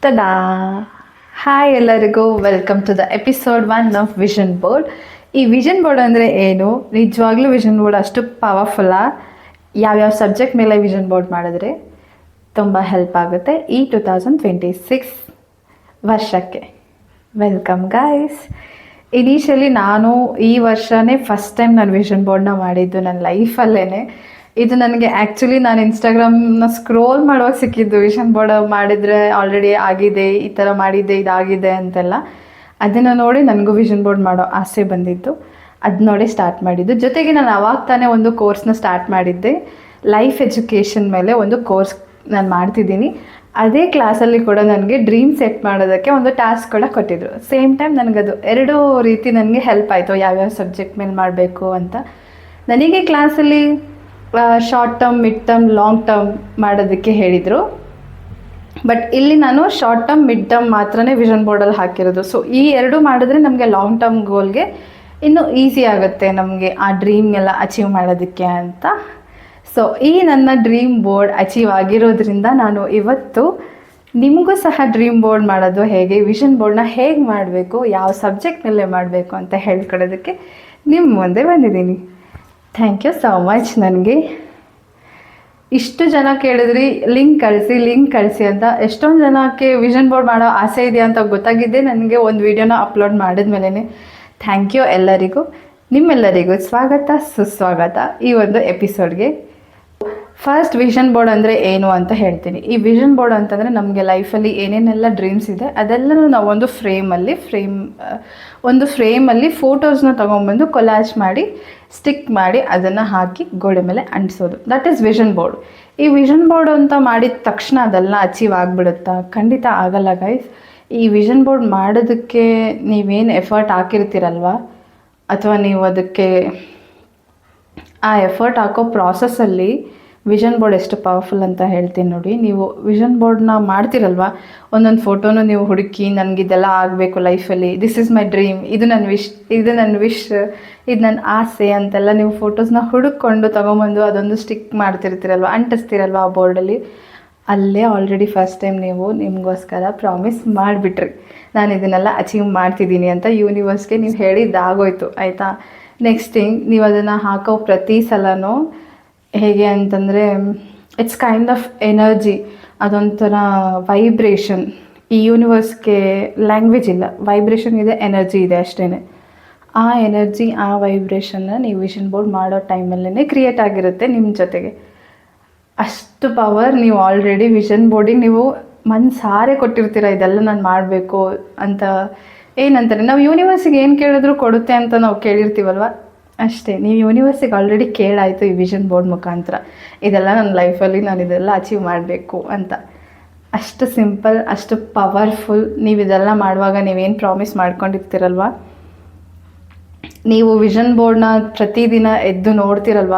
ತದಾ ಹಾಯ್ ಎಲ್ಲರಿಗೂ welcome to the episode 1 of vision board. ಈ ವಿಷನ್ ಬೋರ್ಡ್ ಅಂದರೆ ಏನು? ನಿಜವಾಗ್ಲೂ ವಿಷನ್ ಬೋರ್ಡ್ ಅಷ್ಟು ಪವರ್ಫುಲ್ಲಾ? ಯಾವ್ಯಾವ ಸಬ್ಜೆಕ್ಟ್ ಮೇಲೆ ವಿಷನ್ ಬೋರ್ಡ್ ಮಾಡಿದ್ರೆ ತುಂಬ ಹೆಲ್ಪ್ ಆಗುತ್ತೆ ಈ 2026 ವರ್ಷಕ್ಕೆ? Welcome guys. ಇನಿಷಿಯಲಿ ನಾನು ಈ ವರ್ಷನೇ ಫಸ್ಟ್ ಟೈಮ್ ನಾನು ವಿಷನ್ ಬೋರ್ಡ್ನ ಮಾಡಿದ್ದು ನನ್ನ ಲೈಫಲ್ಲೇ. ಇದು ನನಗೆ ಆ್ಯಕ್ಚುಲಿ ನಾನು ಇನ್ಸ್ಟಾಗ್ರಾಮ್ನ ಸ್ಕ್ರೋಲ್ ಮಾಡುವಾಗ ಸಿಕ್ಕಿದ್ದು. ವಿಷನ್ ಬೋರ್ಡ್ ಮಾಡಿದರೆ ಆಲ್ರೆಡಿ ಆಗಿದೆ, ಈ ಥರ ಮಾಡಿದ್ದೆ, ಇದಾಗಿದೆ ಅಂತೆಲ್ಲ. ಅದನ್ನು ನೋಡಿ ನನಗೂ ವಿಷನ್ ಬೋರ್ಡ್ ಮಾಡೋ ಆಸೆ ಬಂದಿತ್ತು. ಅದು ನೋಡಿ ಸ್ಟಾರ್ಟ್ ಮಾಡಿದ್ದು. ಜೊತೆಗೆ ನಾನು ಅವಾಗ ತಾನೇ ಒಂದು ಕೋರ್ಸ್ನ ಸ್ಟಾರ್ಟ್ ಮಾಡಿದ್ದೆ. ಲೈಫ್ ಎಜುಕೇಷನ್ ಮೇಲೆ ಒಂದು ಕೋರ್ಸ್ ನಾನು ಮಾಡ್ತಿದ್ದೀನಿ. ಅದೇ ಕ್ಲಾಸಲ್ಲಿ ಕೂಡ ನನಗೆ ಡ್ರೀಮ್ ಸೆಟ್ ಮಾಡೋದಕ್ಕೆ ಒಂದು ಟಾಸ್ಕ್ ಕೂಡ ಕೊಟ್ಟಿದ್ರು. ಸೇಮ್ ಟೈಮ್ ನನಗದು ಎರಡೂ ರೀತಿ ನನಗೆ ಹೆಲ್ಪ್ ಆಯಿತು, ಯಾವ್ಯಾವ ಸಬ್ಜೆಕ್ಟ್ ಮೇಲೆ ಮಾಡಬೇಕು ಅಂತ. ನನಗೆ ಕ್ಲಾಸಲ್ಲಿ short term, mid term, long term ಮಾಡೋದಕ್ಕೆ ಹೇಳಿದರು. ಬಟ್ ಇಲ್ಲಿ ನಾನು ಶಾರ್ಟ್ ಟರ್ಮ್, ಮಿಡ್ ಟರ್ಮ್ ಮಾತ್ರನೇ ವಿಷನ್ ಬೋರ್ಡಲ್ಲಿ ಹಾಕಿರೋದು. ಸೊ ಈ ಎರಡು ಮಾಡಿದ್ರೆ ನಮಗೆ ಲಾಂಗ್ ಟರ್ಮ್ ಗೋಲ್ಗೆ ಇನ್ನೂ ಈಸಿ ಆಗುತ್ತೆ, ನಮಗೆ ಆ ಡ್ರೀಮ್ ಎಲ್ಲ ಅಚೀವ್ ಮಾಡೋದಕ್ಕೆ ಅಂತ. ಸೊ ಈ ನನ್ನ ಡ್ರೀಮ್ ಬೋರ್ಡ್ ಅಚೀವ್ ಆಗಿರೋದ್ರಿಂದ ನಾನು ಇವತ್ತು ನಿಮಗೂ ಸಹ ಡ್ರೀಮ್ ಬೋರ್ಡ್ ಮಾಡೋದು ಹೇಗೆ, ವಿಷನ್ ಬೋರ್ಡ್ನ ಹೇಗೆ ಮಾಡಬೇಕು, ಯಾವ ಸಬ್ಜೆಕ್ಟ್ ಮೇಲೆ ಮಾಡಬೇಕು ಅಂತ ಹೇಳ್ಕೊಡೋದಕ್ಕೆ ನಿಮ್ಮ ಮುಂದೆ ಬಂದಿದ್ದೀನಿ. Thank you so much. ನನಗೆ ಇಷ್ಟು ಜನ ಕೇಳಿದ್ರಿ ಲಿಂಕ್ ಕಳಿಸಿ ಅಂತ. ಎಷ್ಟೊಂದು ಜನಕ್ಕೆ ವಿಷನ್ ಬೋರ್ಡ್ ಮಾಡೋ ಆಸೆ ಇದೆಯಾ ಅಂತ ಗೊತ್ತಾಗಿದ್ದೆ ನನಗೆ ಒಂದು ವಿಡಿಯೋನ ಅಪ್ಲೋಡ್ ಮಾಡಿದ ಮೇಲೇ. ಥ್ಯಾಂಕ್ ಯು ಎಲ್ಲರಿಗೂ. ನಿಮ್ಮೆಲ್ಲರಿಗೂ ಸ್ವಾಗತ, ಸುಸ್ವಾಗತ ಈ ಒಂದು ಎಪಿಸೋಡ್ಗೆ. ಫಸ್ಟ್ ವಿಷನ್ ಬೋರ್ಡ್ ಅಂದರೆ ಏನು ಅಂತ ಹೇಳ್ತೀನಿ. ಈ ವಿಷನ್ ಬೋರ್ಡ್ ಅಂತಂದರೆ ನಮಗೆ ಲೈಫಲ್ಲಿ ಏನೇನೆಲ್ಲ ಡ್ರೀಮ್ಸ್ ಇದೆ ಅದೆಲ್ಲನೂ ನಾವು ಒಂದು ಫ್ರೇಮಲ್ಲಿ ಫೋಟೋಸ್ನ ತೊಗೊಂಬಂದು ಕೊಲಾಜ್ ಮಾಡಿ ಸ್ಟಿಕ್ ಮಾಡಿ ಅದನ್ನು ಹಾಕಿ ಗೋಡೆ ಮೇಲೆ ಅಂಟಿಸೋದು. That is vision board. ಈ ವಿಷನ್ ಬೋರ್ಡ್ ಅಂತ ಮಾಡಿದ ತಕ್ಷಣ ಅದೆಲ್ಲ ಅಚೀವ್ ಆಗಿಬಿಡುತ್ತಾ? ಖಂಡಿತ ಆಗಲ್ಲ ಗೈಸ್. ಈ ವಿಷನ್ ಬೋರ್ಡ್ ಮಾಡೋದಕ್ಕೆ ನೀವೇನು ಎಫರ್ಟ್ ಹಾಕಿರ್ತೀರಲ್ವ, ಅಥವಾ ನೀವು ಅದಕ್ಕೆ ಆ ಎಫರ್ಟ್ ಹಾಕೋ ಪ್ರಾಸೆಸ್ಸಲ್ಲಿ ವಿಷನ್ ಬೋರ್ಡ್ ಎಷ್ಟು ಪವರ್ಫುಲ್ ಅಂತ ಹೇಳ್ತೀನಿ ನೋಡಿ. ನೀವು ವಿಷನ್ ಬೋರ್ಡ್ನ ಮಾಡ್ತಿರಲ್ವ, ಒಂದೊಂದು ಫೋಟೋನು ನೀವು ಹುಡುಕಿ ನನಗಿದೆಲ್ಲ ಆಗಬೇಕು ಲೈಫಲ್ಲಿ, ದಿಸ್ ಈಸ್ ಮೈ ಡ್ರೀಮ್, ಇದು ನನ್ನ ವಿಶ್, ಇದು ನನ್ನ ಆಸೆ ಅಂತೆಲ್ಲ ನೀವು ಫೋಟೋಸ್ನ ಹುಡುಕೊಂಡು ತೊಗೊಂಬಂದು ಅದೊಂದು ಸ್ಟಿಕ್ ಮಾಡ್ತಿರ್ತೀರಲ್ವ, ಅಂಟಿಸ್ತೀರಲ್ವ ಆ ಬೋರ್ಡಲ್ಲಿ. ಅಲ್ಲೇ ಆಲ್ರೆಡಿ ಫಸ್ಟ್ ಟೈಮ್ ನೀವು ನಿಮಗೋಸ್ಕರ ಪ್ರಾಮಿಸ್ ಮಾಡಿಬಿಟ್ರಿ, ನಾನು ಇದನ್ನೆಲ್ಲ ಅಚೀವ್ ಮಾಡ್ತಿದ್ದೀನಿ ಅಂತ. ಯೂನಿವರ್ಸ್ಗೆ ನೀವು ಹೇಳಿದ್ದಾಗೋಯ್ತು, ಆಯಿತಾ? ನೆಕ್ಸ್ಟ್ ಥಿಂಗ್, ನೀವು ಅದನ್ನು ಹಾಕೋ ಪ್ರತಿ ಸಲನೂ ಹೇಗೆ ಅಂತಂದರೆ ಇಟ್ಸ್ ಕೈಂಡ್ ಆಫ್ ಎನರ್ಜಿ, ಅದೊಂಥರ ವೈಬ್ರೇಷನ್. ಈ ಯೂನಿವರ್ಸ್ಗೆ ಲ್ಯಾಂಗ್ವೇಜ್ ಇಲ್ಲ, ವೈಬ್ರೇಷನ್ ಇದೆ, ಎನರ್ಜಿ ಇದೆ ಅಷ್ಟೇ. ಆ ಎನರ್ಜಿ, ಆ ವೈಬ್ರೇಷನ್ನ ನೀವು ವಿಷನ್ ಬೋರ್ಡ್ ಮಾಡೋ ಟೈಮಲ್ಲೇ ಕ್ರಿಯೇಟ್ ಆಗಿರುತ್ತೆ ನಿಮ್ಮ ಜೊತೆಗೆ. ಅಷ್ಟು ಪವರ್ ನೀವು ಆಲ್ರೆಡಿ ವಿಷನ್ ಬೋರ್ಡಿಗೆ ನೀವು ಮನಸಾರೆ ಕೊಟ್ಟಿರ್ತೀರ, ಇದೆಲ್ಲ ನಾನು ಮಾಡಬೇಕು ಅಂತ. ಏನಂತಾರೆ, ನಾವು ಯೂನಿವರ್ಸಿಗೆ ಏನು ಕೇಳಿದ್ರು ಕೊಡುತ್ತೆ ಅಂತ ನಾವು ಕೇಳಿರ್ತೀವಲ್ವ, ಅಷ್ಟೇ. ನೀವು ಯೂನಿವರ್ಸಿಗೆ ಆಲ್ರೆಡಿ ಕೇಳಾಯಿತು ಈ ವಿಷನ್ ಬೋರ್ಡ್ ಮುಖಾಂತರ, ಇದೆಲ್ಲ ನನ್ನ ಲೈಫಲ್ಲಿ ನಾನು ಇದೆಲ್ಲ ಅಚೀವ್ ಮಾಡಬೇಕು ಅಂತ. ಅಷ್ಟು ಸಿಂಪಲ್, ಅಷ್ಟು ಪವರ್ಫುಲ್. ನೀವು ಇದೆಲ್ಲ ಮಾಡುವಾಗ ನೀವೇನು ಪ್ರಾಮಿಸ್ ಮಾಡ್ಕೊಂಡಿರ್ತೀರಲ್ವ, ನೀವು ವಿಷನ್ ಬೋರ್ಡ್ನ ಪ್ರತಿದಿನ ಎದ್ದು ನೋಡ್ತಿರಲ್ವ,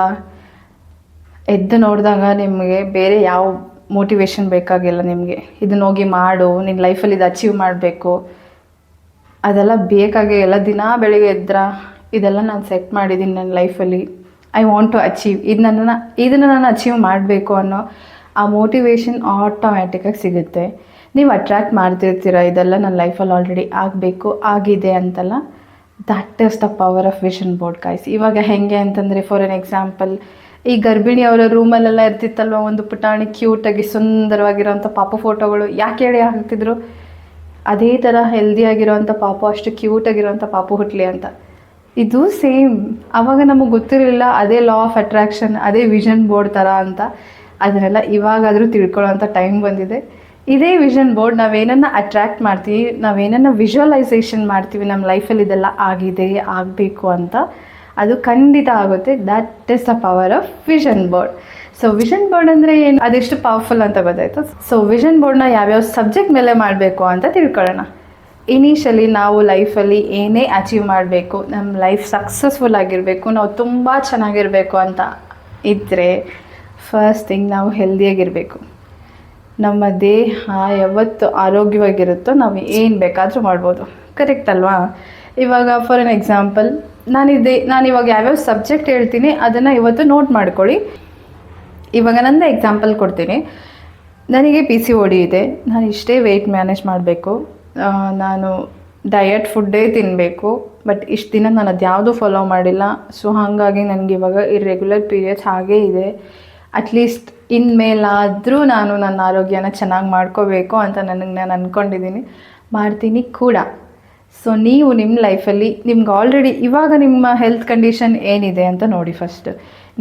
ಎದ್ದು ನೋಡಿದಾಗ ನಿಮಗೆ ಬೇರೆ ಯಾವ ಮೋಟಿವೇಶನ್ ಬೇಕಾಗಿಲ್ಲ. ನಿಮಗೆ ಇದನ್ನ ಹೋಗಿ ಮಾಡು, ನಿನ್ನ ಲೈಫಲ್ಲಿ ಇದು ಅಚೀವ್ ಮಾಡಬೇಕು ಅದೆಲ್ಲ ಬೇಕಾಗೇ ಇಲ್ಲ. ದಿನ ಬೆಳಿಗ್ಗೆ ಎದ್ರ ಇದೆಲ್ಲ ನಾನು ಸೆಟ್ ಮಾಡಿದ್ದೀನಿ ನನ್ನ ಲೈಫಲ್ಲಿ, ಐ ವಾಂಟ್ ಟು ಅಚೀವ್, ಇದನ್ನು ನಾನು ಅಚೀವ್ ಮಾಡಬೇಕು ಅನ್ನೋ ಆ ಮೋಟಿವೇಶನ್ ಆಟೋಮ್ಯಾಟಿಕ್ಕಾಗಿ ಸಿಗುತ್ತೆ. ನೀವು ಅಟ್ರ್ಯಾಕ್ಟ್ ಮಾಡ್ತಿರ್ತೀರ, ಇದೆಲ್ಲ ನನ್ನ ಲೈಫಲ್ಲಿ ಆಲ್ರೆಡಿ ಆಗಬೇಕು, ಆಗಿದೆ ಅಂತೆಲ್ಲ. That is the power of vision board guys. ಇವಾಗ ಹೇಗೆ ಅಂತಂದರೆ, ಫಾರ್ ಎನ್ ಎಕ್ಸಾಂಪಲ್, ಈ ಗರ್ಭಿಣಿಯವರ ರೂಮಲ್ಲೆಲ್ಲ ಇರ್ತಿತ್ತಲ್ವ ಒಂದು ಪುಟಾಣಿ ಕ್ಯೂಟಾಗಿ ಸುಂದರವಾಗಿರೋಂಥ ಪಾಪು ಫೋಟೋಗಳು, ಯಾಕೆ ಹೇಳಿ ಹಾಕ್ತಿದ್ರು? ಅದೇ ಥರ ಹೆಲ್ದಿಯಾಗಿರೋವಂಥ ಪಾಪು, ಅಷ್ಟು ಕ್ಯೂಟಾಗಿರೋವಂಥ ಪಾಪು ಹುಟ್ಟಲಿ ಅಂತ. ಇದು ಸೇಮ್. ಆವಾಗ ನಮಗೆ ಗೊತ್ತಿರಲಿಲ್ಲ ಅದೇ ಲಾ ಆಫ್ ಅಟ್ರ್ಯಾಕ್ಷನ್, ಅದೇ ವಿಷನ್ ಬೋರ್ಡ್ ಥರ ಅಂತ. ಅದನ್ನೆಲ್ಲ ಇವಾಗಾದರೂ ತಿಳ್ಕೊಳ್ಳೋವಂಥ ಟೈಮ್ ಬಂದಿದೆ. ಇದೇ ವಿಷನ್ ಬೋರ್ಡ್, ನಾವೇನನ್ನು ಅಟ್ರ್ಯಾಕ್ಟ್ ಮಾಡ್ತೀವಿ, ನಾವೇನನ್ನು ವಿಜುವಲೈಸೇಷನ್ ಮಾಡ್ತೀವಿ ನಮ್ಮ ಲೈಫಲ್ಲಿ ಇದೆಲ್ಲ ಆಗಿದೆ, ಆಗಬೇಕು ಅಂತ, ಅದು ಖಂಡಿತ ಆಗುತ್ತೆ. That is the power of vision board. So vision board ಅಂದರೆ ಏನು, ಅದೆಷ್ಟು ಪವರ್ಫುಲ್ ಅಂತ ಗೊತ್ತಾಯಿತು. ಸೊ ವಿಷನ್ ಬೋರ್ಡ್ನ ಯಾವ್ಯಾವ ಸಬ್ಜೆಕ್ಟ್ ಮೇಲೆ ಮಾಡಬೇಕು ಅಂತ ತಿಳ್ಕೊಳ್ಳೋಣ. ಇನಿಷಿಯಲಿ ನಾವು ಲೈಫಲ್ಲಿ ಏನೇ ಅಚೀವ್ ಮಾಡಬೇಕು, ನಮ್ಮ ಲೈಫ್ ಸಕ್ಸಸ್ಫುಲ್ ಆಗಿರಬೇಕು, ನಾವು ತುಂಬ ಚೆನ್ನಾಗಿರಬೇಕು ಅಂತ ಇದ್ದರೆ, ಫಸ್ಟ್ ಥಿಂಗ್ ನಾವು ಹೆಲ್ದಿಯಾಗಿರಬೇಕು. ನಮ್ಮ ದೇಹ ಯಾವತ್ತು ಆರೋಗ್ಯವಾಗಿರುತ್ತೋ ನಾವು ಏನು ಬೇಕಾದರೂ ಮಾಡ್ಬೋದು, ಕರೆಕ್ಟ್ ಅಲ್ವಾ? ಇವಾಗ ಫಾರ್ ಎನ್ ಎಕ್ಸಾಂಪಲ್, ನಾನು ಇವಾಗ ಯಾವ್ಯಾವ ಸಬ್ಜೆಕ್ಟ್ ಹೇಳ್ತೀನಿ ಅದನ್ನು ಇವತ್ತು ನೋಟ್ ಮಾಡ್ಕೊಳ್ಳಿ. ಇವಾಗ ನಂದು ಎಕ್ಸಾಂಪಲ್ ಕೊಡ್ತೀನಿ. ನನಗೆ PCOD ಇದೆ, ನಾನು ಇಷ್ಟೇ ವೆಯ್ಟ್ ಮ್ಯಾನೇಜ್ ಮಾಡಬೇಕು, ನಾನು ಡಯಟ್ ಫುಡ್ಡೇ ತಿನ್ನಬೇಕು, ಬಟ್ ಇಷ್ಟು ದಿನ ನಾನು ಅದು ಯಾವುದೂ ಫಾಲೋ ಮಾಡಿಲ್ಲ. ಸೊ ಹಾಗಾಗಿ ನನಗೆ ಇವಾಗ ಇರ್ರೆಗ್ಯುಲರ್ ಪೀರಿಯಡ್ಸ್ ಹಾಗೇ ಇದೆ. ಅಟ್ಲೀಸ್ಟ್ ಇನ್ಮೇಲಾದರೂ ನಾನು ನನ್ನ ಆರೋಗ್ಯನ ಚೆನ್ನಾಗಿ ಮಾಡ್ಕೋಬೇಕು ಅಂತ ನಾನು ಅಂದ್ಕೊಂಡಿದ್ದೀನಿ, ಮಾಡ್ತೀನಿ ಕೂಡ. ಸೊ ನೀವು ನಿಮ್ಮ ಲೈಫಲ್ಲಿ ನಿಮ್ಗೆ ಆಲ್ರೆಡಿ ಇವಾಗ ನಿಮ್ಮ ಹೆಲ್ತ್ ಕಂಡೀಷನ್ ಏನಿದೆ ಅಂತ ನೋಡಿ. ಫಸ್ಟ್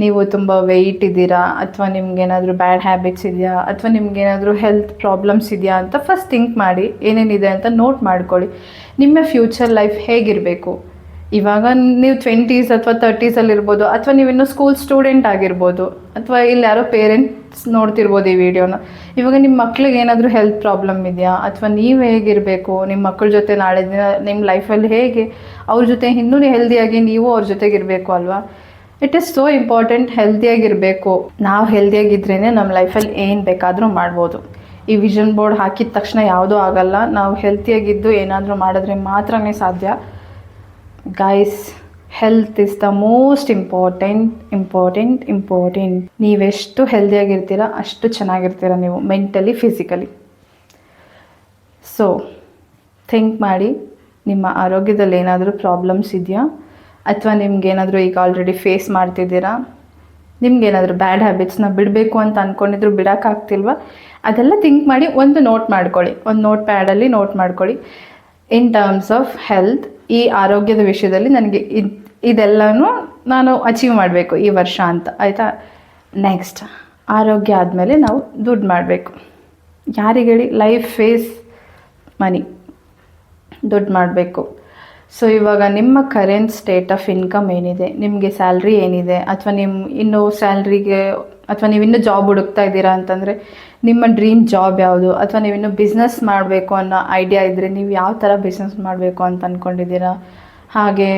ನೀವು ತುಂಬ ವೆಯ್ಟ್ ಇದ್ದೀರಾ, ಅಥವಾ ನಿಮ್ಗೇನಾದರೂ ಬ್ಯಾಡ್ ಹ್ಯಾಬಿಟ್ಸ್ ಇದೆಯಾ, ಅಥವಾ ನಿಮ್ಗೇನಾದರೂ ಹೆಲ್ತ್ ಪ್ರಾಬ್ಲಮ್ಸ್ ಇದೆಯಾ ಅಂತ ಫಸ್ಟ್ ಥಿಂಕ್ ಮಾಡಿ. ಏನೇನಿದೆ ಅಂತ ನೋಟ್ ಮಾಡ್ಕೊಳ್ಳಿ. ನಿಮ್ಮ ಫ್ಯೂಚರ್ ಲೈಫ್ ಹೇಗಿರಬೇಕು. ಇವಾಗ ನೀವು 20s ಅಥವಾ 30sಲ್ಲಿರ್ಬೋದು, ಅಥವಾ ನೀವಿನ್ನೂ ಸ್ಕೂಲ್ ಸ್ಟೂಡೆಂಟ್ ಆಗಿರ್ಬೋದು, ಅಥವಾ ಇಲ್ಲಿ ಯಾರೋ ಪೇರೆಂಟ್ಸ್ ನೋಡ್ತಿರ್ಬೋದು ಈ ವಿಡಿಯೋನ. ಇವಾಗ ನಿಮ್ಮ ಮಕ್ಳಿಗೆ ಏನಾದರೂ ಹೆಲ್ತ್ ಪ್ರಾಬ್ಲಮ್ ಇದೆಯಾ, ಅಥವಾ ನೀವು ಹೇಗಿರಬೇಕು, ನಿಮ್ಮ ಮಕ್ಕಳ ಜೊತೆ ನಾಳೆ ದಿನ ನಿಮ್ಮ ಲೈಫಲ್ಲಿ ಹೇಗೆ ಅವ್ರ ಜೊತೆ ಇನ್ನೂ ಹೆಲ್ದಿಯಾಗಿ ನೀವು ಅವ್ರ ಜೊತೆಗಿರಬೇಕು ಅಲ್ವಾ. ಇಟ್ ಈಸ್ ಸೋ ಇಂಪಾರ್ಟೆಂಟ್ ಹೆಲ್ದಿಯಾಗಿರಬೇಕು. ನಾವು ಹೆಲ್ದಿಯಾಗಿದ್ರೇ ನಮ್ಮ ಲೈಫಲ್ಲಿ ಏನು ಬೇಕಾದರೂ ಮಾಡ್ಬೋದು. ಈ ವಿಷನ್ ಬೋರ್ಡ್ ಹಾಕಿದ ತಕ್ಷಣ ಯಾವುದೂ ಆಗಲ್ಲ. ನಾವು ಹೆಲ್ತಿಯಾಗಿದ್ದು ಏನಾದರೂ ಮಾಡಿದ್ರೆ ಮಾತ್ರನೇ ಸಾಧ್ಯ. Guys, health is the most important. ನೀವೆಷ್ಟು ಹೆಲ್ದಿಯಾಗಿರ್ತೀರ ಅಷ್ಟು ಚೆನ್ನಾಗಿರ್ತೀರ ನೀವು, ಮೆಂಟಲಿ, ಫಿಸಿಕಲಿ. ಸೊ ಥಿಂಕ್ ಮಾಡಿ, ನಿಮ್ಮ ಆರೋಗ್ಯದಲ್ಲಿ ಏನಾದರೂ ಪ್ರಾಬ್ಲಮ್ಸ್ ಇದೆಯಾ, ಅಥವಾ ನಿಮ್ಗೇನಾದರೂ ಈಗ ಆಲ್ರೆಡಿ ಫೇಸ್ ಮಾಡ್ತಿದ್ದೀರಾ, ನಿಮ್ಗೇನಾದರೂ ಬ್ಯಾಡ್ ಹ್ಯಾಬಿಟ್ಸ್ನ ಬಿಡಬೇಕು ಅಂತ ಅಂದ್ಕೊಂಡಿದ್ರು ಬಿಡೋಕ್ಕಾಗ್ತಿಲ್ವ, ಅದೆಲ್ಲ ಥಿಂಕ್ ಮಾಡಿ ಒಂದು ನೋಟ್ ಮಾಡ್ಕೊಳ್ಳಿ. ಒಂದು ನೋಟ್ ಪ್ಯಾಡಲ್ಲಿ ನೋಟ್ ಮಾಡ್ಕೊಳ್ಳಿ. ಇನ್ ಟರ್ಮ್ಸ್ ಆಫ್ ಹೆಲ್ತ್, ಈ ಆರೋಗ್ಯದ ವಿಷಯದಲ್ಲಿ ನನಗೆ ಇದೆಲ್ಲನೂ ನಾನು ಅಚೀವ್ ಮಾಡಬೇಕು ಈ ವರ್ಷ ಅಂತ, ಆಯಿತಾ. ನೆಕ್ಸ್ಟ್, ಆರೋಗ್ಯ ಆದಮೇಲೆ ನಾವು ದುಡ್ಡು ಮಾಡಬೇಕು. ಯಾರಿಗೆ ಹೇಳಿ? ಲೈಫ್ ಫೇಸ್ ಮನಿ, ದುಡ್ಡು ಮಾಡಬೇಕು. ಸೊ ಇವಾಗ ನಿಮ್ಮ ಕರೆಂಟ್ ಸ್ಟೇಟ್ ಆಫ್ ಇನ್ಕಮ್ ಏನಿದೆ, ನಿಮಗೆ ಸ್ಯಾಲ್ರಿ ಏನಿದೆ, ಅಥವಾ ನಿಮ್ಮ ಇನ್ನೂ ಸ್ಯಾಲ್ರಿಗೆ, ಅಥವಾ ನೀವಿನ್ನೂ ಜಾಬ್ ಹುಡುಕ್ತಾ ಇದ್ದೀರಾ ಅಂತಂದರೆ ನಿಮ್ಮ ಡ್ರೀಮ್ ಜಾಬ್ ಯಾವುದು, ಅಥವಾ ನೀವಿನ್ನೂ ಬಿಸ್ನೆಸ್ ಮಾಡಬೇಕು ಅನ್ನೋ ಐಡಿಯಾ ಇದ್ದರೆ ನೀವು ಯಾವ ಥರ ಬಿಸ್ನೆಸ್ ಮಾಡಬೇಕು ಅಂತ ಅಂದ್ಕೊಂಡಿದ್ದೀರಾ. ಹಾಗೆ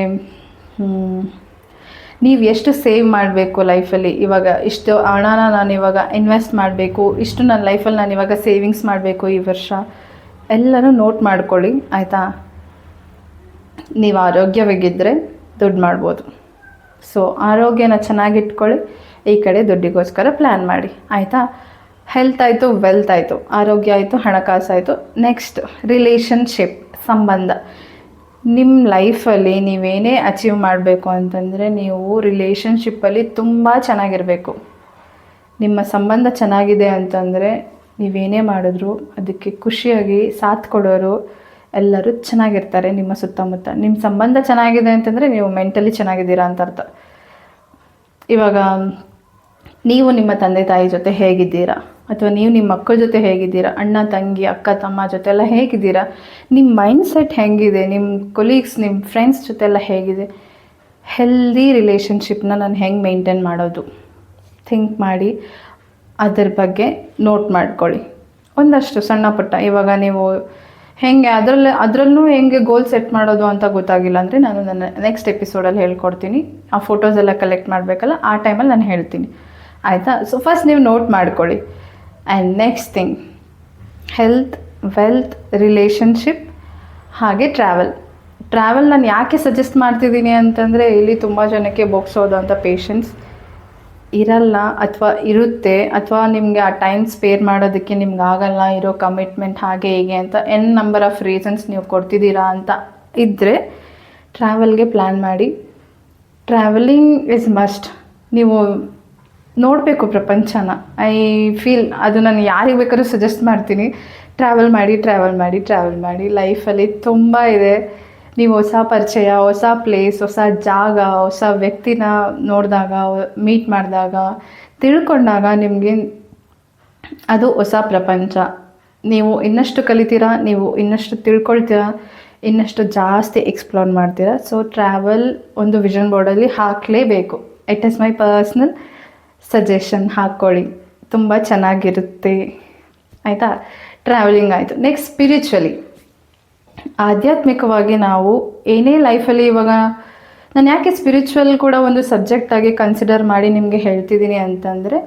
ನೀವು ಎಷ್ಟು ಸೇವ್ ಮಾಡಬೇಕು ಲೈಫಲ್ಲಿ. ಇವಾಗ ಇಷ್ಟು ಹಣನ ನಾನು ಇವಾಗ ಇನ್ವೆಸ್ಟ್ ಮಾಡಬೇಕು, ಇಷ್ಟು ನನ್ನ ಲೈಫಲ್ಲಿ ನಾನು ಇವಾಗ ಸೇವಿಂಗ್ಸ್ ಮಾಡಬೇಕು ಈ ವರ್ಷ, ಎಲ್ಲನೂ ನೋಟ್ ಮಾಡ್ಕೊಳ್ಳಿ, ಆಯಿತಾ. ನೀವು ಆರೋಗ್ಯವಾಗಿದ್ದರೆ ದುಡ್ಡು ಮಾಡ್ಬೋದು. ಸೊ ಆರೋಗ್ಯನ ಚೆನ್ನಾಗಿಟ್ಕೊಳ್ಳಿ, ಈ ಕಡೆ ದುಡ್ಡಿಗೋಸ್ಕರ ಪ್ಲ್ಯಾನ್ ಮಾಡಿ, ಆಯಿತಾ. ಹೆಲ್ತ್ ಆಯಿತು, ವೆಲ್ತ್ ಆಯಿತು, ಆರೋಗ್ಯ ಆಯಿತು, ಹಣಕಾಸು ಆಯಿತು. ನೆಕ್ಸ್ಟ್, ರಿಲೇಷನ್ಶಿಪ್, ಸಂಬಂಧ. ನಿಮ್ಮ ಲೈಫಲ್ಲಿ ನೀವೇನೇ ಅಚೀವ್ ಮಾಡಬೇಕು ಅಂತಂದರೆ ನೀವು ರಿಲೇಷನ್ಶಿಪ್ಪಲ್ಲಿ ತುಂಬ ಚೆನ್ನಾಗಿರಬೇಕು. ನಿಮ್ಮ ಸಂಬಂಧ ಚೆನ್ನಾಗಿದೆ ಅಂತಂದರೆ ನೀವೇನೇ ಮಾಡಿದ್ರು ಅದಕ್ಕೆ ಖುಷಿಯಾಗಿ ಸಾಥ್ ಕೊಡೋರು ಎಲ್ಲರೂ ಚೆನ್ನಾಗಿರ್ತಾರೆ ನಿಮ್ಮ ಸುತ್ತಮುತ್ತ. ನಿಮ್ಮ ಸಂಬಂಧ ಚೆನ್ನಾಗಿದೆ ಅಂತಂದರೆ ನೀವು ಮೆಂಟಲಿ ಚೆನ್ನಾಗಿದ್ದೀರಾ ಅಂತ ಅರ್ಥ. ಇವಾಗ ನೀವು ನಿಮ್ಮ ತಂದೆ ತಾಯಿ ಜೊತೆ ಹೇಗಿದ್ದೀರಾ, ಅಥವಾ ನೀವು ನಿಮ್ಮ ಮಕ್ಕಳ ಜೊತೆ ಹೇಗಿದ್ದೀರಾ, ಅಣ್ಣ ತಂಗಿ ಅಕ್ಕ ತಮ್ಮ ಜೊತೆ ಎಲ್ಲ ಹೇಗಿದ್ದೀರಾ, ನಿಮ್ಮ ಮೈಂಡ್ಸೆಟ್ ಹೇಗಿದೆ, ನಿಮ್ಮ ಕೊಲೀಗ್ಸ್ ನಿಮ್ಮ ಫ್ರೆಂಡ್ಸ್ ಜೊತೆ ಎಲ್ಲ ಹೇಗಿದೆ, ಹೆಲ್ದಿ ರಿಲೇಷನ್ಶಿಪ್ನ ನಾನು ಹೆಂಗೆ ಮೇಂಟೈನ್ ಮಾಡೋದು ಥಿಂಕ್ ಮಾಡಿ ಅದ್ರ ಬಗ್ಗೆ ನೋಟ್ ಮಾಡ್ಕೊಳ್ಳಿ. ಒಂದಷ್ಟು ಸಣ್ಣ ಪುಟ್ಟ, ಇವಾಗ ನೀವು ಹೇಗೆ ಅದರಲ್ಲೂ ಹೆಂಗೆ ಗೋಲ್ ಸೆಟ್ ಮಾಡೋದು ಅಂತ ಗೊತ್ತಾಗಿಲ್ಲ ಅಂದರೆ ನಾನು ನನ್ನ ನೆಕ್ಸ್ಟ್ ಎಪಿಸೋಡಲ್ಲಿ ಹೇಳ್ಕೊಡ್ತೀನಿ. ಆ ಫೋಟೋಸ್ ಎಲ್ಲ ಕಲೆಕ್ಟ್ ಮಾಡಬೇಕಲ್ಲ, ಆ ಟೈಮಲ್ಲಿ ನಾನು ಹೇಳ್ತೀನಿ, ಆಯಿತಾ. ಸೊ ಫಸ್ಟ್ ನೀವು ನೋಟ್ ಮಾಡ್ಕೊಳ್ಳಿ. And next thing, health, wealth, relationship, ಹಾಗೆ ಟ್ರಾವೆಲ್ ನಾನು ಯಾಕೆ ಸಜೆಸ್ಟ್ ಮಾಡ್ತಿದ್ದೀನಿ ಅಂತಂದರೆ ಇಲ್ಲಿ ತುಂಬ ಜನಕ್ಕೆ ಬೊಗ್ಸೋದು ಅಂತ ಪೇಷನ್ಸ್ ಇರಲ್ಲ, ಅಥವಾ ಇರುತ್ತೆ, ಅಥವಾ ನಿಮಗೆ ಆ ಟೈಮ್ ಸ್ಪೇರ್ ಮಾಡೋದಕ್ಕೆ ನಿಮ್ಗೆ ಆಗಲ್ಲ, ಇರೋ ಕಮಿಟ್ಮೆಂಟ್ ಹಾಗೆ ಹೀಗೆ ಅಂತ ನಂಬರ್ ಆಫ್ ರೀಸನ್ಸ್ ನೀವು ಕೊಡ್ತಿದ್ದೀರಾ ಅಂತ ಇದ್ದರೆ ಟ್ರಾವೆಲ್ಗೆ ಪ್ಲ್ಯಾನ್ ಮಾಡಿ. Travelling is must. ನೀವು ನೋಡಬೇಕು ಪ್ರಪಂಚನ. ಐ ಫೀಲ್ ಅದು ನಾನು ಯಾರಿಗೆ ಬೇಕಾದ್ರೂ ಸಜೆಸ್ಟ್ ಮಾಡ್ತೀನಿ, ಟ್ರಾವೆಲ್ ಮಾಡಿ. ಲೈಫಲ್ಲಿ ತುಂಬ ಇದೆ. ನೀವು ಹೊಸ ಪರಿಚಯ, ಹೊಸ ಪ್ಲೇಸ್, ಹೊಸ ಜಾಗ, ಹೊಸ ವ್ಯಕ್ತಿನ ನೋಡಿದಾಗ, ಮೀಟ್ ಮಾಡಿದಾಗ, ತಿಳ್ಕೊಂಡಾಗ ನಿಮಗೆ ಅದು ಹೊಸ ಪ್ರಪಂಚ. ನೀವು ಇನ್ನಷ್ಟು ಕಲಿತೀರಾ, ನೀವು ಇನ್ನಷ್ಟು ತಿಳ್ಕೊಳ್ತೀರಾ, ಇನ್ನಷ್ಟು ಜಾಸ್ತಿ ಎಕ್ಸ್ಪ್ಲೋರ್ ಮಾಡ್ತೀರಾ. ಸೊ ಟ್ರಾವೆಲ್ ಒಂದು ವಿಷನ್ ಬೋರ್ಡಲ್ಲಿ ಹಾಕಲೇಬೇಕು. It is my personal suggestion, ಹಾಕ್ಕೊಳ್ಳಿ, ತುಂಬ ಚೆನ್ನಾಗಿರುತ್ತೆ, ಆಯಿತಾ. ಟ್ರಾವೆಲಿಂಗ್ ಆಯಿತು. ನೆಕ್ಸ್ಟ್, ಸ್ಪಿರಿಚುವಲಿ, ಆಧ್ಯಾತ್ಮಿಕವಾಗಿ ನಾವು ಏನೇ ಲೈಫಲ್ಲಿ, ಇವಾಗ ನಾನು ಯಾಕೆ ಸ್ಪಿರಿಚುವಲ್ ಕೂಡ ಒಂದು ಸಬ್ಜೆಕ್ಟಾಗಿ ಕನ್ಸಿಡರ್ ಮಾಡಿ ನಿಮಗೆ ಹೇಳ್ತಿದ್ದೀನಿ ಅಂತಂದರೆ,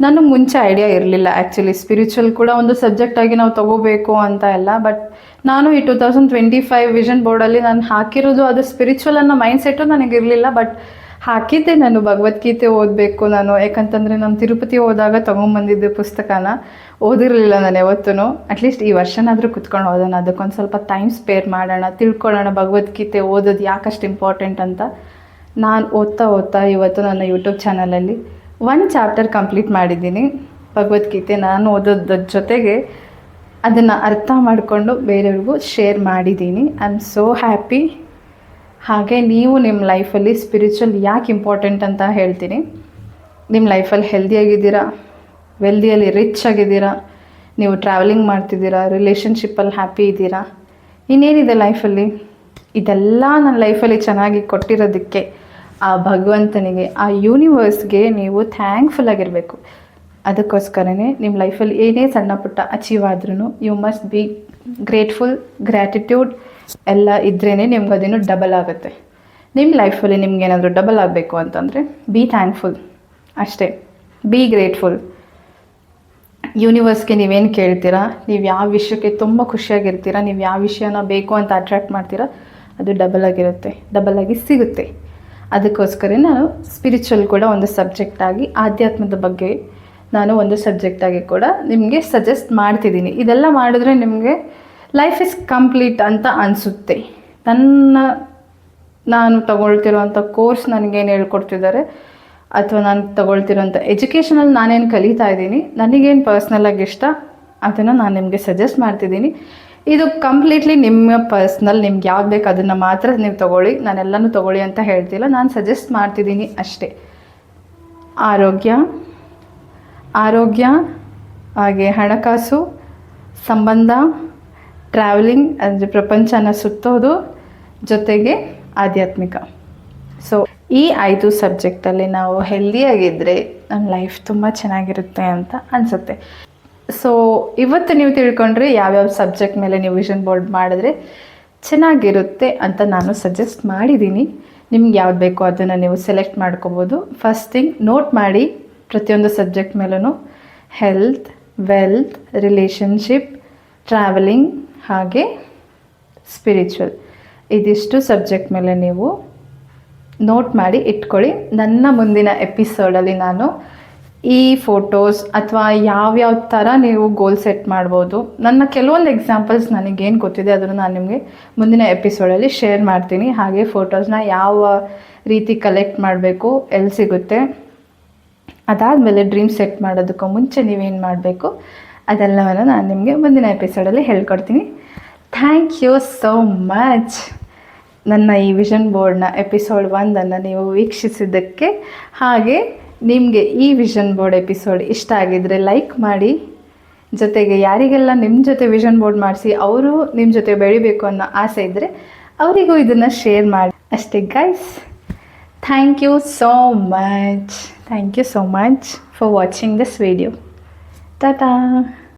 ನನಗೆ ಮುಂಚೆ ಐಡಿಯಾ ಇರಲಿಲ್ಲ ಆ್ಯಕ್ಚುಲಿ ಸ್ಪಿರಿಚುವಲ್ ಕೂಡ ಒಂದು ಸಬ್ಜೆಕ್ಟಾಗಿ ನಾವು ತೊಗೋಬೇಕು ಅಂತ ಎಲ್ಲ. ಬಟ್ ನಾನು ಈ 2025 ವಿಷನ್ ಬೋರ್ಡಲ್ಲಿ ನಾನು ಹಾಕಿರೋದು ಅದು ಸ್ಪಿರಿಚುವಲ್ ಅನ್ನೋ ಮೈಂಡ್ಸೆಟ್ಟು ನನಗಿರಲಿಲ್ಲ. ಬಟ್ ಹಾಕಿದ್ದೆ ನಾನು ಭಗವದ್ಗೀತೆ ಓದಬೇಕು ನಾನು, ಯಾಕಂತಂದರೆ ನಾನು ತಿರುಪತಿ ಹೋದಾಗ ತೊಗೊಂಬಂದಿದ್ದೆ ಪುಸ್ತಕನ, ಓದಿರಲಿಲ್ಲ ನಾನು ಯಾವತ್ತೂ. ಅಟ್ಲೀಸ್ಟ್ ಈ ವರ್ಷನಾದರೂ ಕುತ್ಕೊಂಡು ಓದೋಣ, ಅದಕ್ಕೊಂದು ಸ್ವಲ್ಪ ಟೈಮ್ ಸ್ಪೇರ್ ಮಾಡೋಣ, ತಿಳ್ಕೊಳ್ಳೋಣ ಭಗವದ್ಗೀತೆ ಓದೋದು ಯಾಕಷ್ಟು ಇಂಪಾರ್ಟೆಂಟ್ ಅಂತ. ನಾನು ಓದ್ತಾ ಇವತ್ತು ನನ್ನ ಯೂಟ್ಯೂಬ್ ಚಾನಲಲ್ಲಿ 1 ಚಾಪ್ಟರ್ ಕಂಪ್ಲೀಟ್ ಮಾಡಿದ್ದೀನಿ ಭಗವದ್ಗೀತೆ. ನಾನು ಓದೋದ್ರ ಜೊತೆಗೆ ಅದನ್ನು ಅರ್ಥ ಮಾಡಿಕೊಂಡು ಬೇರೆಯವ್ರಿಗೂ ಶೇರ್ ಮಾಡಿದ್ದೀನಿ. I am so happy. ಹಾಗೆ ನೀವು ನಿಮ್ಮ ಲೈಫಲ್ಲಿ ಸ್ಪಿರಿಚುವಲ್ ಯಾಕೆ ಇಂಪಾರ್ಟೆಂಟ್ ಅಂತ ಹೇಳ್ತೀನಿ. ನಿಮ್ಮ ಲೈಫಲ್ಲಿ ಹೆಲ್ದಿಯಾಗಿದ್ದೀರಾ, ವೆಲ್ದಿಯಲ್ಲಿ ರಿಚ್ ಆಗಿದ್ದೀರಾ, ನೀವು ಟ್ರಾವೆಲಿಂಗ್ ಮಾಡ್ತಿದ್ದೀರಾ, ರಿಲೇಷನ್ಶಿಪ್ಪಲ್ಲಿ ಹ್ಯಾಪಿ ಇದ್ದೀರಾ, ಇನ್ನೇನಿದೆ ಲೈಫಲ್ಲಿ, ಇದೆಲ್ಲ ನನ್ನ ಲೈಫಲ್ಲಿ ಚೆನ್ನಾಗಿ ಕೊಟ್ಟಿರೋದಕ್ಕೆ ಆ ಭಗವಂತನಿಗೆ, ಆ ಯೂನಿವರ್ಸ್ಗೆ ನೀವು ಥ್ಯಾಂಕ್ಫುಲ್ ಆಗಿರಬೇಕು. ಅದಕ್ಕೋಸ್ಕರನೇ ನಿಮ್ಮ ಲೈಫಲ್ಲಿ ಏನೇ ಸಣ್ಣ ಪುಟ್ಟ ಅಚೀವ್ ಆದ್ರೂ you must be grateful. Gratitude ಎಲ್ಲ ಇದ್ರೇ ನಿಮ್ಗೆ ಅದೇನು ಡಬಲ್ ಆಗುತ್ತೆ. ನಿಮ್ಮ ಲೈಫಲ್ಲಿ ನಿಮ್ಗೆ ಏನಾದರೂ ಡಬಲ್ ಆಗಬೇಕು ಅಂತಂದರೆ ಬಿ ಥ್ಯಾಂಕ್ಫುಲ್ ಅಷ್ಟೇ, ಬಿ ಗ್ರೇಟ್ಫುಲ್. ಯೂನಿವರ್ಸ್ಗೆ ನೀವೇನು ಕೇಳ್ತೀರಾ, ನೀವು ಯಾವ ವಿಷಯಕ್ಕೆ ತುಂಬ ಖುಷಿಯಾಗಿರ್ತೀರಾ, ನೀವು ಯಾವ ವಿಷಯನ ಬೇಕು ಅಂತ ಅಟ್ರ್ಯಾಕ್ಟ್ ಮಾಡ್ತೀರಾ, ಅದು ಡಬಲ್ ಆಗಿರುತ್ತೆ, ಡಬಲ್ ಆಗಿ ಸಿಗುತ್ತೆ. ಅದಕ್ಕೋಸ್ಕರ ನಾನು ಸ್ಪಿರಿಚುವಲ್ ಕೂಡ ಒಂದು ಸಬ್ಜೆಕ್ಟಾಗಿ, ಆಧ್ಯಾತ್ಮದ ಬಗ್ಗೆ ನಾನು ಒಂದು ಸಬ್ಜೆಕ್ಟಾಗಿ ಕೂಡ ನಿಮಗೆ ಸಜೆಸ್ಟ್ ಮಾಡ್ತಿದ್ದೀನಿ. ಇದೆಲ್ಲ ಮಾಡಿದ್ರೆ ನಿಮಗೆ ಲೈಫ್ ಇಸ್ ಕಂಪ್ಲೀಟ್ ಅಂತ ಅನಿಸುತ್ತೆ. ನಾನು ತಗೊಳ್ತಿರೋಂಥ ಕೋರ್ಸ್ ನನಗೇನು ಹೇಳ್ಕೊಡ್ತಿದ್ದಾರೆ ಅಥವಾ ನಾನು ತಗೊಳ್ತಿರೋಂಥ ಎಜುಕೇಷನಲ್ಲಿ ನಾನೇನು ಕಲಿತಾ ಇದ್ದೀನಿ, ನನಗೇನು ಪರ್ಸ್ನಲಾಗಿ ಇಷ್ಟ ಅದನ್ನು ನಾನು ನಿಮಗೆ ಸಜೆಸ್ಟ್ ಮಾಡ್ತಿದ್ದೀನಿ. ಇದು ಕಂಪ್ಲೀಟ್ಲಿ ನಿಮ್ಮ ಪರ್ಸ್ನಲ್, ನಿಮ್ಗೆ ಯಾವ್ದು ಬೇಕು ಅದನ್ನು ಮಾತ್ರ ನೀವು ತೊಗೊಳ್ಳಿ, ನಾನೆಲ್ಲನೂ ತೊಗೊಳ್ಳಿ ಅಂತ ಹೇಳ್ತಿಲ್ಲ, ನಾನು ಸಜೆಸ್ಟ್ ಮಾಡ್ತಿದ್ದೀನಿ ಅಷ್ಟೇ. ಆರೋಗ್ಯ ಹಾಗೆ ಹಣಕಾಸು, ಸಂಬಂಧ, ಟ್ರಾವೆಲಿಂಗ್ ಅಂದರೆ ಪ್ರಪಂಚನ ಸುತ್ತೋದು, ಜೊತೆಗೆ ಆಧ್ಯಾತ್ಮಿಕ. ಸೊ ಈ 5 ಸಬ್ಜೆಕ್ಟಲ್ಲಿ ನಾವು ಹೆಲ್ದಿಯಾಗಿದ್ದರೆ ನಮ್ಮ ಲೈಫ್ ತುಂಬ ಚೆನ್ನಾಗಿರುತ್ತೆ ಅಂತ ಅನಿಸುತ್ತೆ. ಸೊ ಇವತ್ತು ನೀವು ತಿಳ್ಕೊಂಡ್ರೆ ಯಾವ್ಯಾವ ಸಬ್ಜೆಕ್ಟ್ ಮೇಲೆ ನೀವು ವಿಷನ್ ಬೋರ್ಡ್ ಮಾಡಿದ್ರೆ ಚೆನ್ನಾಗಿರುತ್ತೆ ಅಂತ ನಾನು ಸಜೆಸ್ಟ್ ಮಾಡಿದ್ದೀನಿ. ನಿಮ್ಗೆ ಯಾವ್ದು ಬೇಕೋ ಅದನ್ನು ನೀವು ಸೆಲೆಕ್ಟ್ ಮಾಡ್ಕೋಬೋದು. ಫಸ್ಟ್ ಥಿಂಗ್ ನೋಟ್ ಮಾಡಿ ಪ್ರತಿಯೊಂದು ಸಬ್ಜೆಕ್ಟ್ ಮೇಲೂ ಹೆಲ್ತ್, ವೆಲ್ತ್, ರಿಲೇಷನ್ಶಿಪ್, ಟ್ರಾವೆಲಿಂಗ್ ಹಾಗೆ ಸ್ಪಿರಿಚುವಲ್, ಇದಿಷ್ಟು ಸಬ್ಜೆಕ್ಟ್ ಮೇಲೆ ನೀವು ನೋಟ್ ಮಾಡಿ ಇಟ್ಕೊಳ್ಳಿ. ನನ್ನ ಮುಂದಿನ ಎಪಿಸೋಡಲ್ಲಿ ನಾನು ಈ ಫೋಟೋಸ್ ಅಥವಾ ಯಾವ್ಯಾವ ಥರ ನೀವು ಗೋಲ್ ಸೆಟ್ ಮಾಡ್ಬೋದು, ನನ್ನ ಕೆಲವೊಂದು ಎಕ್ಸಾಂಪಲ್ಸ್ ನನಗೇನು ಗೊತ್ತಿದೆ ಅದನ್ನು ನಾನು ನಿಮಗೆ ಮುಂದಿನ ಎಪಿಸೋಡಲ್ಲಿ ಶೇರ್ ಮಾಡ್ತೀನಿ. ಹಾಗೆ ಫೋಟೋಸ್ನ ಯಾವ ರೀತಿ ಕಲೆಕ್ಟ್ ಮಾಡಬೇಕು, ಎಲ್ಲಿ ಸಿಗುತ್ತೆ, ಅದಾದಮೇಲೆ ಡ್ರೀಮ್ ಸೆಟ್ ಮಾಡೋದಕ್ಕೂ ಮುಂಚೆ ನೀವೇನು ಮಾಡಬೇಕು ಅದೆಲ್ಲವನ್ನು ನಾನು ನಿಮಗೆ ಮುಂದಿನ ಎಪಿಸೋಡಲ್ಲಿ ಹೇಳ್ಕೊಡ್ತೀನಿ. ಥ್ಯಾಂಕ್ ಯು ಸೋ ಮಚ್ ನನ್ನ ಈ ವಿಷನ್ ಬೋರ್ಡ್ನ ಎಪಿಸೋಡ್ 1 ನೀವು ವೀಕ್ಷಿಸಿದ್ದಕ್ಕೆ. ಹಾಗೆ ನಿಮಗೆ ಈ ವಿಷನ್ ಬೋರ್ಡ್ ಎಪಿಸೋಡ್ ಇಷ್ಟ ಆಗಿದ್ದರೆ ಲೈಕ್ ಮಾಡಿ, ಜೊತೆಗೆ ಯಾರಿಗೆಲ್ಲ ನಿಮ್ಮ ಜೊತೆ ವಿಷನ್ ಬೋರ್ಡ್ ಮಾಡಿಸಿ ಅವರು ನಿಮ್ಮ ಜೊತೆ ಬೆಳಿಬೇಕು ಅನ್ನೋ ಆಸೆ ಇದ್ದರೆ ಅವರಿಗೂ ಇದನ್ನು ಶೇರ್ ಮಾಡಿ ಅಷ್ಟೇ guys. Thank you so much for watching this video. Ta-ta!